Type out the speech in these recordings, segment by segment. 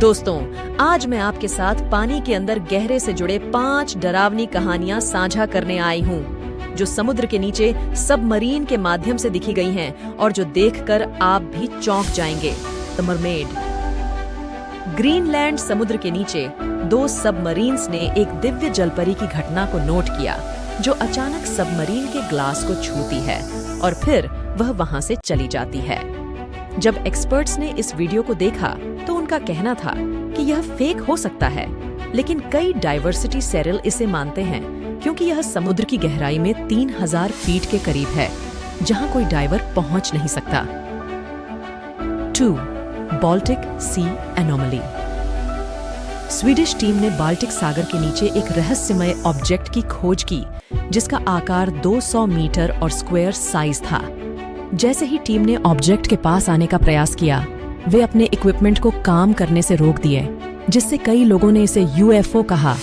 दोस्तों, आज मैं आपके साथ पानी के अंदर गहरे से जुड़े 5 डरावनी कहानियां साझा करने आई हूँ, जो समुद्र के नीचे सबमरीन के माध्यम से दिखी गई हैं और जो देखकर आप भी चौंक जाएंगे। The mermaid. ग्रीनलैंड समुद्र के नीचे 2 सबमरीन्स ने एक दिव्य जलपरी की घटना को नोट किया, जो अचानक सबमरीन के ग्लास को छूती है और फिर वह वहां से चली जाती है। जब एक्सपर्ट्स ने इस वीडियो को देखा तो उनका कहना था कि यह फेक हो सकता है, लेकिन कई डाइवर्सिटी सेरल इसे मानते हैं क्योंकि यह समुद्र की गहराई में 3000 फीट के करीब है, जहां कोई डाइवर पहुंच नहीं सकता। 2. बाल्टिक सी एनोमली। स्वीडिश टीम ने बाल्टिक सागर के नीचे एक रहस्यमय ऑब्जेक्ट की खोज की, जिसका आकार 200 मीटर और स्क्वायर साइज था। जैसे ही टीम ने ऑब्जेक्ट के पास आने का प्रयास किया, वे अपने इक्विपमेंट को काम करने से रोक दिए, जिससे कई लोगों ने इसे यूएफओ कहा,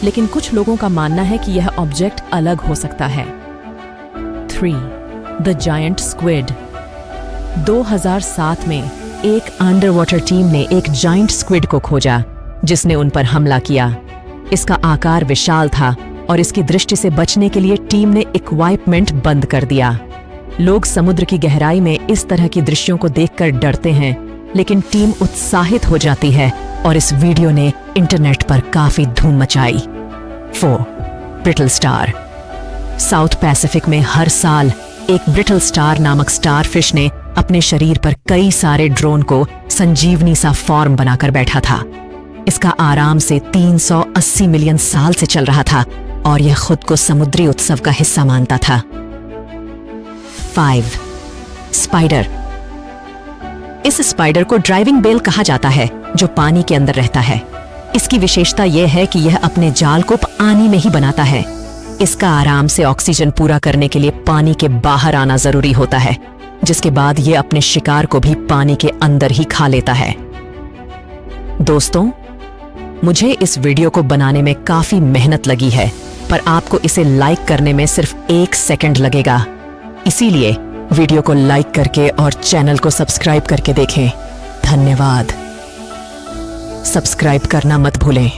लेकिन कुछ लोगों का मानना है कि यह ऑब्जेक्ट अलग हो सकता है। 3. The giant squid. 2007 में एक अंडरवाटर टीम ने एक जायंट स्क्विड को खोजा, जिसने उन पर हमला किया। इसका आकार विशाल था और इसकी दृष्टि से बचने के लिए टीम ने इक्विपमेंट बंद कर दिया। लोग समुद्र की गहराई में इस तरह की दृश्यों को देखकर डरते हैं, लेकिन टीम उत्साहित हो जाती है और इस वीडियो ने इंटरनेट पर काफी धूम मचाई। 4. Brittle star. साउथ पैसिफिक में हर साल एक ब्रिटल स्टार नामक स्टारफिश ने अपने शरीर पर कई सारे ड्रोन को संजीवनी सा फॉर्म बनाकर बैठा था। इसका आराम से 380 मिलियन साल से चल रहा था और यह खुद को समुद्री उत्सव का हिस्सा मानता था। 5. स्पाइडर। इस स्पाइडर को ड्राइविंग बेल कहा जाता है, जो पानी के अंदर रहता है। इसकी विशेषता यह है कि यह अपने जाल को पानी में ही बनाता है। इसका आराम से ऑक्सीजन पूरा करने के लिए पानी के बाहर आना जरूरी होता है, जिसके बाद यह अपने शिकार को भी पानी के अंदर ही खा लेता है। दोस्तों, मुझे इस वीडियो को बनाने में काफी मेहनत लगी है, पर आपको इसे लाइक करने में सिर्फ 1 सेकंड लगेगा। इसीलिए वीडियो को लाइक करके और चैनल को सब्सक्राइब करके देखें। धन्यवाद। सब्सक्राइब करना मत भूलें।